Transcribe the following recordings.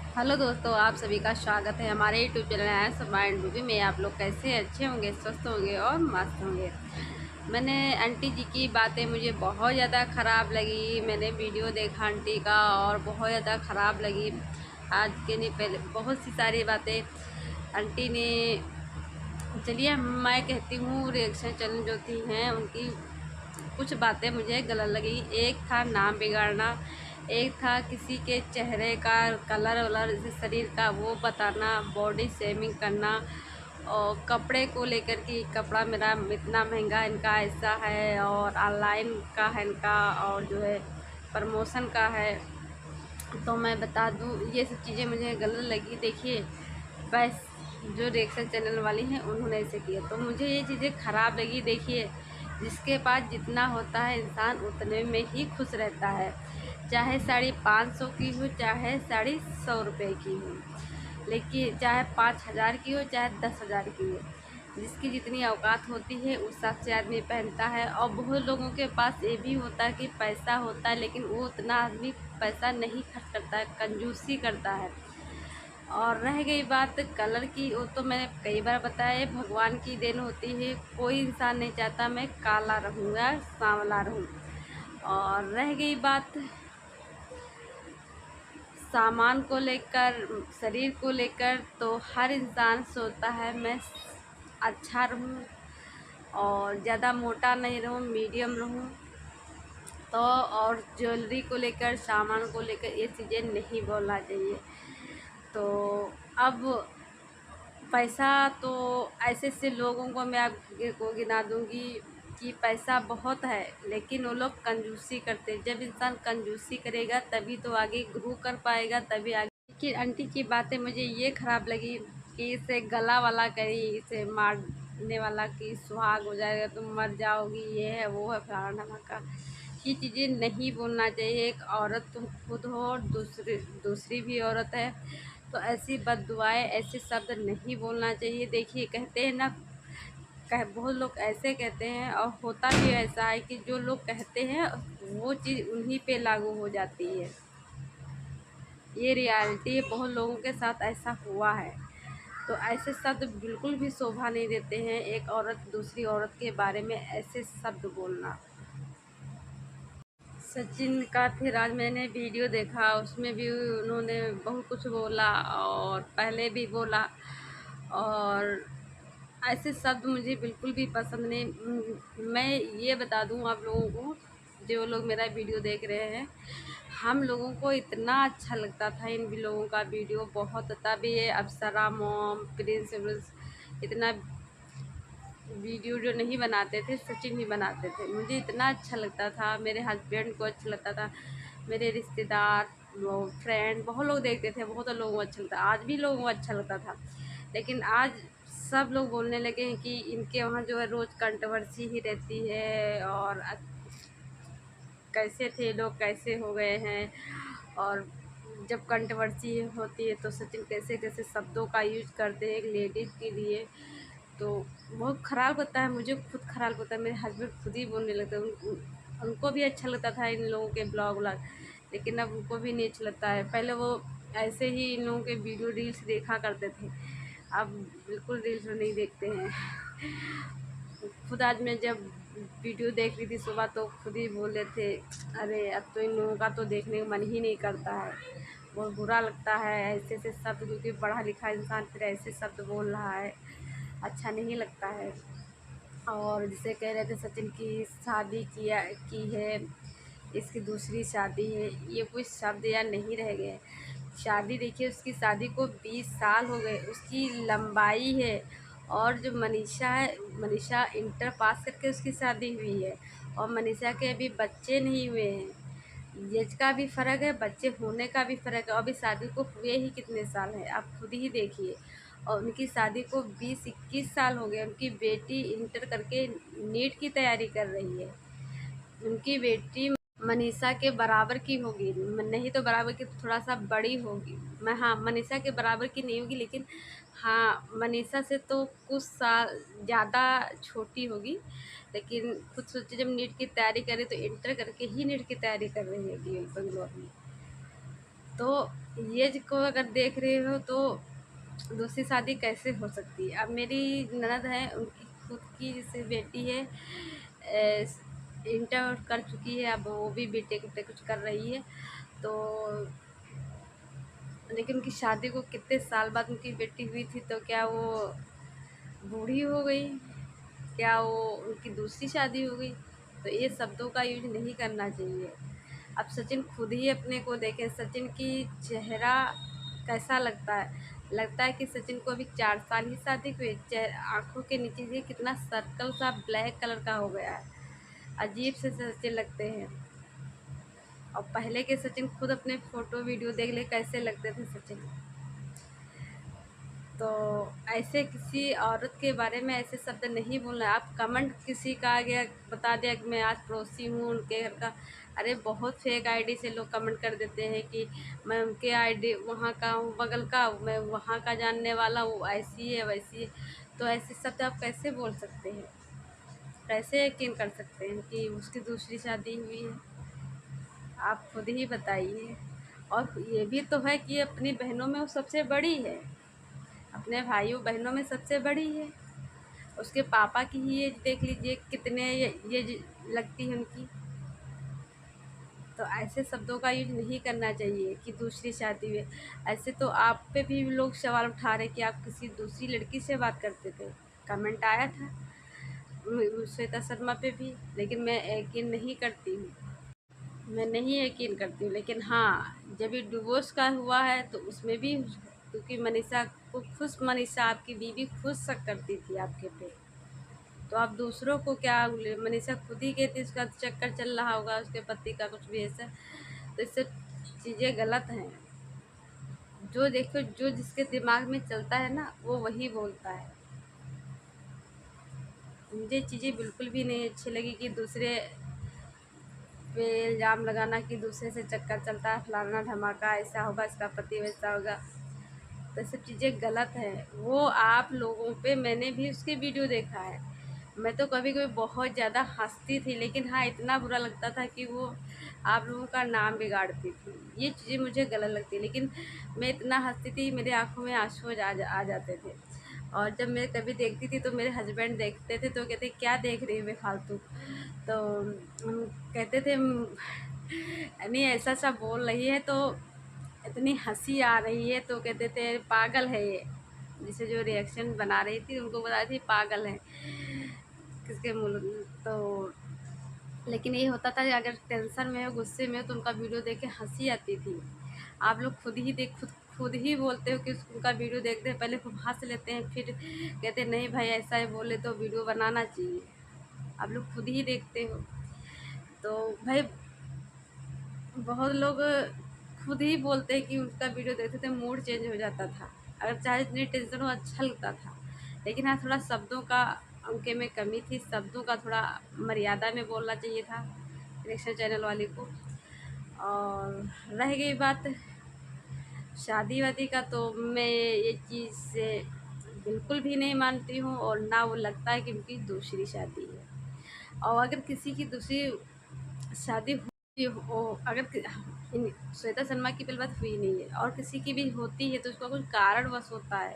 Hello दोस्तों, आप सभी का स्वागत है हमारे यूट्यूब चैनल है समा एंड रूबी में। आप लोग कैसे अच्छे होंगे, स्वस्थ होंगे और मस्त होंगे। मैंने आंटी जी की बातें मुझे बहुत ज़्यादा ख़राब लगी। मैंने वीडियो देखा आंटी का और बहुत ज़्यादा ख़राब लगी। आज के नहीं, पहले बहुत सी सारी बातें आंटी ने। चलिए मैं कहती हूँ, रिएक्शन चैनल जो थी हैं उनकी कुछ बातें मुझे गलत लगी। एक था नाम बिगाड़ना, एक था किसी के चेहरे का कलर वलर, जैसे शरीर का वो बताना, बॉडी शेमिंग करना, और कपड़े को लेकर कि कपड़ा मेरा इतना महंगा, इनका ऐसा है, और ऑनलाइन का है इनका, और जो है प्रमोशन का है। तो मैं बता दूं, ये सब चीज़ें मुझे गलत लगी। देखिए, बस जो रिएक्शन चैनल वाली हैं उन्होंने ऐसे किया तो मुझे ये चीज़ें ख़राब लगी। देखिए, जिसके पास जितना होता है इंसान उतने में ही खुश रहता है, चाहे साड़ी 500 की हो, चाहे साड़ी 100 रुपये की हो, लेकिन चाहे 5,000 की हो, चाहे 10,000 की हो। जिसकी जितनी औकात होती है उस हिसाब से आदमी पहनता है। और बहुत लोगों के पास ये भी होता है कि पैसा होता है, लेकिन वो उतना आदमी पैसा नहीं खर्च करता है, कंजूसी करता है। और रह गई बात कलर की, वो तो मैंने कई बार बताया, भगवान की देन होती है। कोई इंसान नहीं चाहता मैं काला रहूँ या सांवला रहूँ। और रह गई बात सामान को लेकर, शरीर को लेकर, तो हर इंसान सोचता है मैं अच्छा रहूं और ज़्यादा मोटा नहीं रहूं, मीडियम रहूं। तो और ज्वेलरी को लेकर, सामान को लेकर ये चीज़ें नहीं बोलना चाहिए। तो अब पैसा तो ऐसे ऐसे लोगों को मैं आपको गिना दूंगी कि पैसा बहुत है, लेकिन वो लोग कंजूसी करते हैं। जब इंसान कंजूसी करेगा तभी तो आगे ग्रो कर पाएगा, तभी आगे। कि आंटी की बातें मुझे ये खराब लगी कि इसे गला वाला करी, इसे मारने वाला कि सुहाग हो जाएगा, तुम मर जाओगी, ये है वो है फलाना ढमाका। ये चीज़ें नहीं बोलना चाहिए। एक औरत तुम खुद हो और दूसरी दूसरी भी औरत है, तो ऐसी बददुआएं, ऐसे शब्द नहीं बोलना चाहिए। देखिए, कहते हैं ना, बहुत लोग ऐसे कहते हैं, और होता भी ऐसा है कि जो लोग कहते हैं वो चीज़ उन्हीं पे लागू हो जाती है। ये रियलिटी है, बहुत लोगों के साथ ऐसा हुआ है। तो ऐसे शब्द बिल्कुल भी शोभा नहीं देते हैं, एक औरत दूसरी औरत के बारे में ऐसे शब्द बोलना। सचिन का फिर आज मैंने वीडियो देखा, उसमें भी उन्होंने बहुत कुछ बोला और पहले भी बोला। और ऐसे शब्द मुझे बिल्कुल भी पसंद नहीं। मैं ये बता दूं आप लोगों को, जो लोग मेरा वीडियो देख रहे हैं, हम लोगों को इतना अच्छा लगता था इन भी लोगों का वीडियो, बहुत। तभी ये अप्सरा मॉम, प्रिंस व्रिंस, इतना वीडियो जो नहीं बनाते थे, सचिन ही बनाते थे। मुझे इतना अच्छा लगता था, मेरे हस्बैंड को अच्छा लगता था, मेरे रिश्तेदार, फ्रेंड, बहुत लोग देखते थे, बहुत लोगों को अच्छा लगता, आज भी लोगों को अच्छा लगता था। लेकिन आज सब लोग बोलने लगे हैं कि इनके वहाँ जो है रोज़ कंट्रोवर्सी ही रहती है, और कैसे थे लोग, कैसे हो गए हैं। और जब कंट्रोवर्सी होती है तो सचिन कैसे कैसे शब्दों का यूज करते हैं एक लेडीज़ के लिए, तो बहुत ख़राब होता है। मुझे खुद ख़राब होता है, मेरे हस्बैंड खुद ही बोलने लगते हैं। उनको भी अच्छा लगता था इन लोगों के ब्लॉग व्लॉग, लेकिन अब उनको भी नहीं अच्छा लगता है। पहले वो ऐसे ही इन लोगों के वीडियो रील्स देखा करते थे, अब बिल्कुल रील्स नहीं देखते हैं। खुद आज मैं जब वीडियो देख रही थी सुबह, तो खुद ही बोले थे, अरे अब तो इन लोगों का तो देखने का मन ही नहीं करता है, बहुत बुरा लगता है ऐसे ऐसे शब्द, क्योंकि पढ़ा लिखा इंसान फिर ऐसे शब्द बोल रहा है, अच्छा नहीं लगता है। और जिसे कह रहे थे सचिन की शादी की है, इसकी दूसरी शादी है, ये कोई शब्द या नहीं रह गए। शादी देखिए, उसकी शादी को 20 साल हो गए, उसकी लंबाई है। और जो मनीषा है, मनीषा इंटर पास करके उसकी शादी हुई है, और मनीषा के अभी बच्चे नहीं हुए हैं। एज का भी फ़र्क है, बच्चे होने का भी फ़र्क है, और अभी शादी को हुए ही कितने साल हैं आप खुद ही देखिए। और उनकी शादी को 20-21 साल हो गए। उनकी बेटी इंटर करके नीट की तैयारी कर रही है। उनकी बेटी मनीषा के बराबर की होगी, नहीं तो बराबर की तो थोड़ा सा बड़ी होगी। मैं, हाँ, मनीषा के बराबर की नहीं होगी, लेकिन हाँ, मनीषा से तो कुछ साल ज़्यादा छोटी होगी। लेकिन खुद सोचिए, जब नीट की तैयारी करे तो इंटर करके ही नीट की तैयारी कर रही है बेंगलोर में। तो ये को अगर देख रहे हो तो दूसरी शादी कैसे हो सकती है। अब मेरी ननद है, उनकी खुद की जैसे बेटी है, इंटर कर चुकी है, अब वो भी बीटेक कुछ कर रही है। तो लेकिन उनकी शादी को कितने साल बाद उनकी बेटी हुई थी, तो क्या वो बूढ़ी हो गई, क्या वो उनकी दूसरी शादी हो गई। तो ये शब्दों का यूज नहीं करना चाहिए। अब सचिन खुद ही अपने को देखें, सचिन की चेहरा कैसा लगता है कि सचिन को अभी 4 साल ही शादी हुई। आंखों के नीचे से कितना सर्कल सा ब्लैक कलर का हो गया है, अजीब से सचिन लगते हैं। और पहले के सचिन खुद अपने फोटो वीडियो देख ले कैसे लगते थे सचिन। तो ऐसे किसी औरत के बारे में ऐसे शब्द नहीं बोलना। आप कमेंट किसी का आ गया बता दिया कि मैं आज पड़ोसी हूँ उनके घर का, अरे बहुत फेक आईडी से लोग कमेंट कर देते हैं कि मैं उनके आईडी वहाँ का हूँ, बगल का, मैं वहाँ का जानने वाला हूँ, ऐसी है वैसी है। तो ऐसे शब्द आप कैसे बोल सकते हैं, कैसे यकीन कर सकते हैं कि उसकी दूसरी शादी हुई है। आप खुद ही बताइए। और ये भी तो है कि अपनी बहनों में वो सबसे बड़ी है, अपने भाइयों बहनों में सबसे बड़ी है। उसके पापा की ही एज देख लीजिए कितने ये लगती है उनकी। तो ऐसे शब्दों का यूज नहीं करना चाहिए कि दूसरी शादी में। ऐसे तो आप पे भी लोग सवाल उठा रहे कि आप किसी दूसरी लड़की से बात करते थे, कमेंट आया था श्वेता शर्मा पे भी, लेकिन मैं यकीन नहीं करती हूँ, मैं नहीं यकीन करती हूँ। लेकिन हाँ, जब ये डिवोर्स का हुआ है तो उसमें भी, क्योंकि मनीषा को खुश, मनीषा आपकी बीवी खुश शक करती थी आपके पे, तो आप दूसरों को क्या मनीषा खुद ही कहती उसका चक्कर चल रहा होगा उसके पति का कुछ भी ऐसा। तो इससे चीज़ें गलत हैं। जो देखो, जो जिसके दिमाग में चलता है ना वो वही बोलता है। मुझे चीज़ें बिल्कुल भी नहीं अच्छी लगी कि दूसरे पे इल्ज़ाम लगाना कि दूसरे से चक्कर चलता है, फलाना धमाका, ऐसा होगा, इसका पति वैसा होगा। तो सब चीज़ें गलत है। वो आप लोगों पे, मैंने भी उसके वीडियो देखा है, मैं तो कभी कभी बहुत ज़्यादा हंसती थी, लेकिन हाँ इतना बुरा लगता था कि वो आप लोगों का नाम बिगाड़ती थी। ये चीज़ें मुझे गलत लगती, लेकिन मैं इतना हंसती थी मेरी आंखों में आंसू आ जाते थे। और जब मैं कभी देखती थी तो मेरे हस्बैंड देखते थे तो कहते क्या देख रही है बेफालतू। तो हम कहते थे नहीं ऐसा सा बोल रही है तो इतनी हंसी आ रही है, तो कहते थे पागल है ये। जिसे जो रिएक्शन बना रही थी उनको बता थी पागल है किसके मुँह। तो लेकिन ये होता था कि अगर टेंशन में हो, गुस्से में हो, तो उनका वीडियो देख के हंसी आती थी। आप लोग खुद ही बोलते हो कि उनका वीडियो देखते हैं, पहले खूब हंस लेते हैं, फिर कहते हैं नहीं भाई ऐसा ही बोले तो वीडियो बनाना चाहिए। आप लोग खुद ही देखते हो। तो भाई बहुत लोग खुद ही बोलते हैं कि उनका वीडियो देखते थे मूड चेंज हो जाता था, अगर चाहे इतनी टेंशन हो अच्छा लगता था। लेकिन हाँ थोड़ा शब्दों का उनके में कमी थी, शब्दों का थोड़ा मर्यादा में बोलना चाहिए था रिएक्शन चैनल वाले को। और रह गई बात शादी वादी का, तो मैं ये चीज़ से बिल्कुल भी नहीं मानती हूँ, और ना वो लगता है कि उनकी दूसरी शादी है। और अगर किसी की दूसरी शादी हुई हो, अगर श्वेता शर्मा की पहली बात हुई नहीं है, और किसी की भी होती है तो उसका कुछ कारणवश होता है,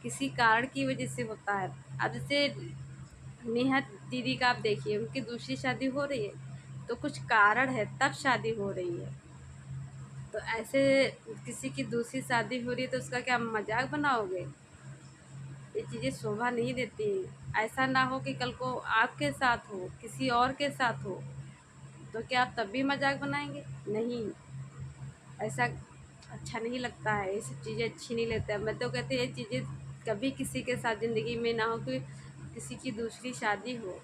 किसी कारण की वजह से होता है। अब जैसे नेहा दीदी का आप देखिए, उनकी दूसरी शादी हो रही है तो कुछ कारण है तब शादी हो रही है। तो ऐसे किसी की दूसरी शादी हो रही है तो उसका क्या मजाक बनाओगे। ये चीज़ें शोभा नहीं देती। ऐसा ना हो कि कल को आपके साथ हो, किसी और के साथ हो, तो क्या आप तब भी मजाक बनाएंगे? नहीं, ऐसा अच्छा नहीं लगता है, ये सब चीज़ें अच्छी नहीं लगता है। मैं तो कहती ये चीज़ें कभी किसी के साथ ज़िंदगी में ना हो कि किसी की दूसरी शादी हो।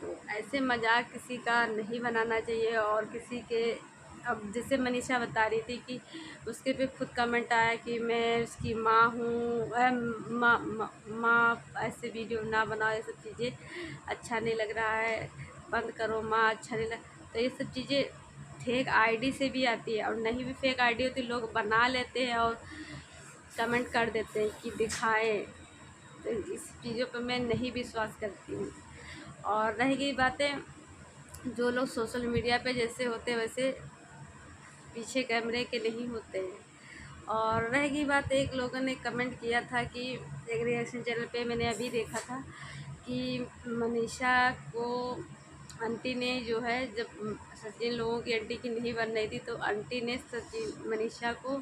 तो ऐसे मजाक किसी का नहीं बनाना चाहिए। और किसी के, अब जैसे मनीषा बता रही थी कि उसके पे खुद कमेंट आया कि मैं उसकी माँ हूँ, माँ माँ माँ, ऐसे वीडियो ना बनाओ, ये सब चीज़ें अच्छा नहीं लग रहा है, बंद करो माँ, अच्छा नहीं लग। तो ये सब चीज़ें फेक आईडी से भी आती है, और नहीं भी फेक आईडी होती लोग बना लेते हैं और कमेंट कर देते हैं कि दिखाएं। तो इस चीज़ों पर मैं नहीं विश्वास करती हूँ। और रह गई बातें, जो लोग सोशल मीडिया पे जैसे होते वैसे पीछे कैमरे के नहीं होते हैं। और रहेगी बात, एक लोगों ने कमेंट किया था कि एक रिएक्शन चैनल पे मैंने अभी देखा था कि मनीषा को आंटी ने जो है, जब सचिन लोगों की आंटी की नहीं बन रही थी तो आंटी ने सचिन मनीषा को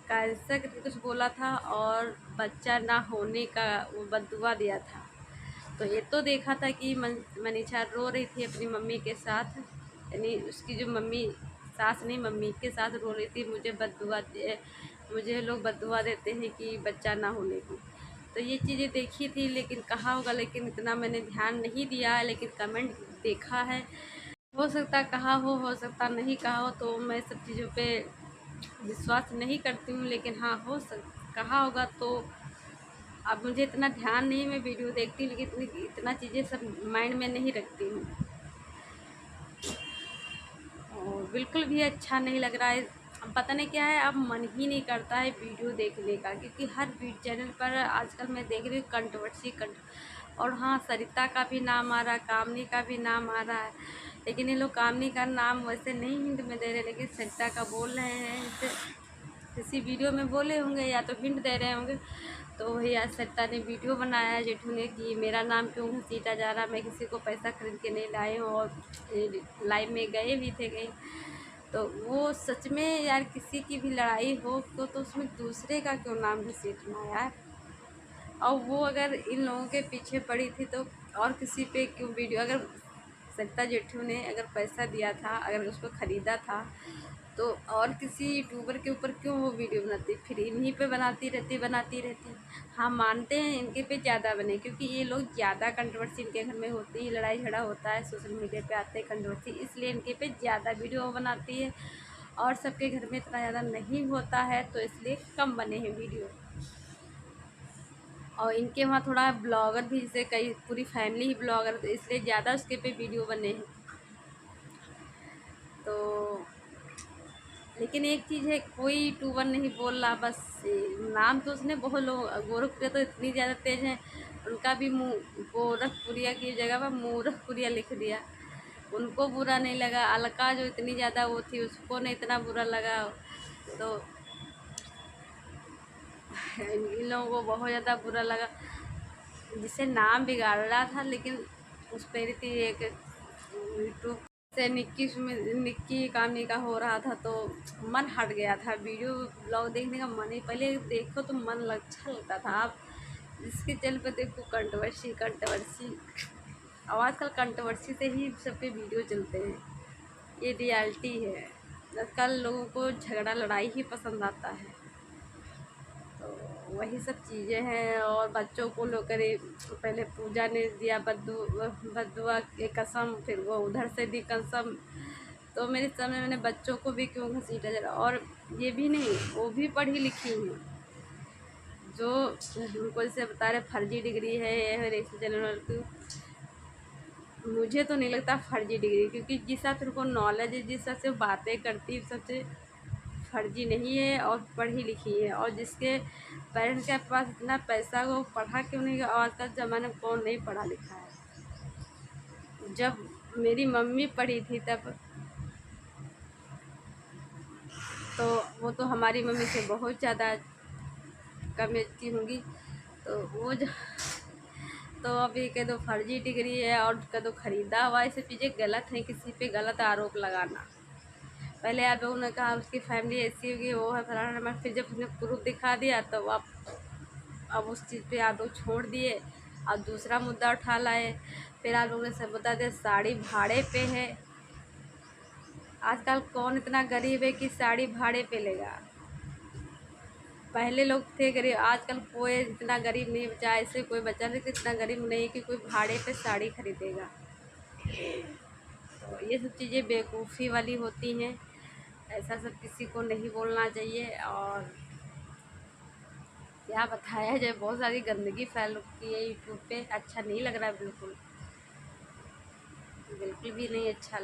कैंसर करके कुछ बोला था और बच्चा ना होने का वो बददुआ दिया था। तो ये तो देखा था कि मनीषा रो रही थी अपनी मम्मी के साथ, यानी उसकी जो मम्मी, सास नहीं मम्मी के साथ रो रही थी, मुझे लोग बददुआ देते हैं कि बच्चा ना होने की। तो ये चीज़ें देखी थी, लेकिन कहा होगा, लेकिन इतना मैंने ध्यान नहीं दिया है, लेकिन कमेंट देखा है। हो सकता कहा हो सकता नहीं कहा हो, तो मैं सब चीज़ों पे विश्वास नहीं करती हूँ, लेकिन हाँ कहा होगा। तो अब मुझे इतना ध्यान नहीं, मैं वीडियो देखती हूँ लेकिन इतना चीज़ें सब माइंड में नहीं रखती हूँ। और बिल्कुल भी अच्छा नहीं लग रहा है। अब पता नहीं क्या है, अब मन ही नहीं करता है वीडियो देखने का, क्योंकि हर चैनल पर आजकल मैं देख रही हूँ कंट्रोवर्सी। और हाँ, सरिता का भी नाम आ रहा है, कामनी का भी नाम आ रहा है, लेकिन ये लोग कामनी का नाम वैसे नहीं हिंट में दे रहे, लेकिन सरिता का बोल रहे हैं। जैसे किसी वीडियो में बोले होंगे या तो हिंट दे रहे होंगे। तो वही आज सरिता ने वीडियो बनाया जेठू ने कि मेरा नाम क्यों घसीटा जा रहा, मैं किसी को पैसा खरीद के नहीं लाई हूँ, और लाइव में गए भी थे कहीं। तो वो सच में यार, किसी की भी लड़ाई हो तो उसमें दूसरे का क्यों नाम घसीटना यार। और वो अगर इन लोगों के पीछे पड़ी थी तो और किसी पे क्यों वीडियो, अगर सरिता जेठू ने अगर पैसा दिया था, अगर उसको ख़रीदा था, तो और किसी यूट्यूबर के ऊपर क्यों वो वीडियो बनाती, फिर इन्हीं पे बनाती रहती। हाँ, मानते हैं इनके पे ज़्यादा बने, क्योंकि ये लोग ज़्यादा कंट्रोवर्सी इनके घर में होती है, लड़ाई झगड़ा होता है, सोशल मीडिया पे आते हैं कंट्रोवर्सी, इसलिए इनके पे ज़्यादा वीडियो बनाती है। और सबके घर में इतना ज़्यादा नहीं होता है, तो इसलिए कम बने हैं वीडियो। और इनके वहाँ थोड़ा ब्लॉगर भी, जैसे कई पूरी फैमिली ही ब्लॉगर, तो इसलिए ज़्यादा उसके पे वीडियो बने हैं। तो लेकिन एक चीज़ है, कोई यूट्यूबर नहीं बोल रहा, बस नाम तो उसने बहुत लोग, गोरखपुरिया तो इतनी ज़्यादा तेज है, उनका भी मुँह गोरखपुरिया की जगह पर मूरखपुरिया लिख दिया। उनको बुरा नहीं लगा, अलका जो इतनी ज़्यादा वो थी उसको नहीं इतना बुरा लगा। तो इन लोगों को बहुत ज़्यादा बुरा लगा, जिसे नाम बिगाड़ रहा था। लेकिन उस पर थी एक यूट्यूब से निक्की कामनी का हो रहा था, तो मन हट गया था, वीडियो ब्लॉग देखने का मन ही, पहले देखो तो मन अच्छा लगता था। अब जिसके चैनल पर देखो कंट्रोवर्सी, और आजकल कंट्रोवर्सी से ही सबके वीडियो चलते हैं, ये रियलिटी है। आजकल लोगों को झगड़ा लड़ाई ही पसंद आता है। तो वही सब चीज़ें हैं। और बच्चों को लेकर पहले पूजा ने दिया बद्दुआ की कसम, फिर वो उधर से दी कसम। तो मेरे समय मैंने बच्चों को भी क्यों घसीटा जा रहा। और ये भी नहीं, वो भी पढ़ी लिखी हैं, जो उनको जैसे बता रहे फर्जी डिग्री है हर एक जनरल की। मुझे तो नहीं लगता फर्जी डिग्री, क्योंकि जिस हिसाब से उनको नॉलेज है, जिस हिसाब से बातें करती है, सबसे फर्जी नहीं है और पढ़ी लिखी है। और जिसके पेरेंट्स के पास इतना पैसा, वो पढ़ा क्यों नहीं, आज का ज़माने में कौन नहीं पढ़ा लिखा है। जब मेरी मम्मी पढ़ी थी तब, तो वो तो हमारी मम्मी से बहुत ज़्यादा कम एज की होंगी। तो वो जो, तो अभी कह दो फर्जी डिग्री है और कह दो ख़रीदा हुआ, ऐसी चीज़ें गलत हैं, किसी पे गलत आरोप लगाना। पहले आप लोगों ने कहा उसकी फैमिली ऐसी होगी, वो है फलाना नंबर, फिर जब उसने प्रूफ दिखा दिया तो अब उस चीज़ पे आप लोग छोड़ दिए और दूसरा मुद्दा उठा लाए। फिर आप लोगों ने सब बता दिया साड़ी भाड़े पे है। आजकल कौन इतना गरीब है कि साड़ी भाड़े पे लेगा। पहले लोग थे गरीब, आजकल कोई इतना गरीब नहीं बचा, ऐसे कोई बचा नहीं कि इतना गरीब नहीं कि कोई भाड़े पे साड़ी खरीदेगा। तो ये सब चीज़ें बेवकूफ़ी वाली होती हैं, ऐसा सब किसी को नहीं बोलना चाहिए। और क्या बताया जाए, बहुत सारी गंदगी फैल रखी है यूट्यूब पे, अच्छा नहीं लग रहा है, बिल्कुल बिल्कुल भी नहीं अच्छा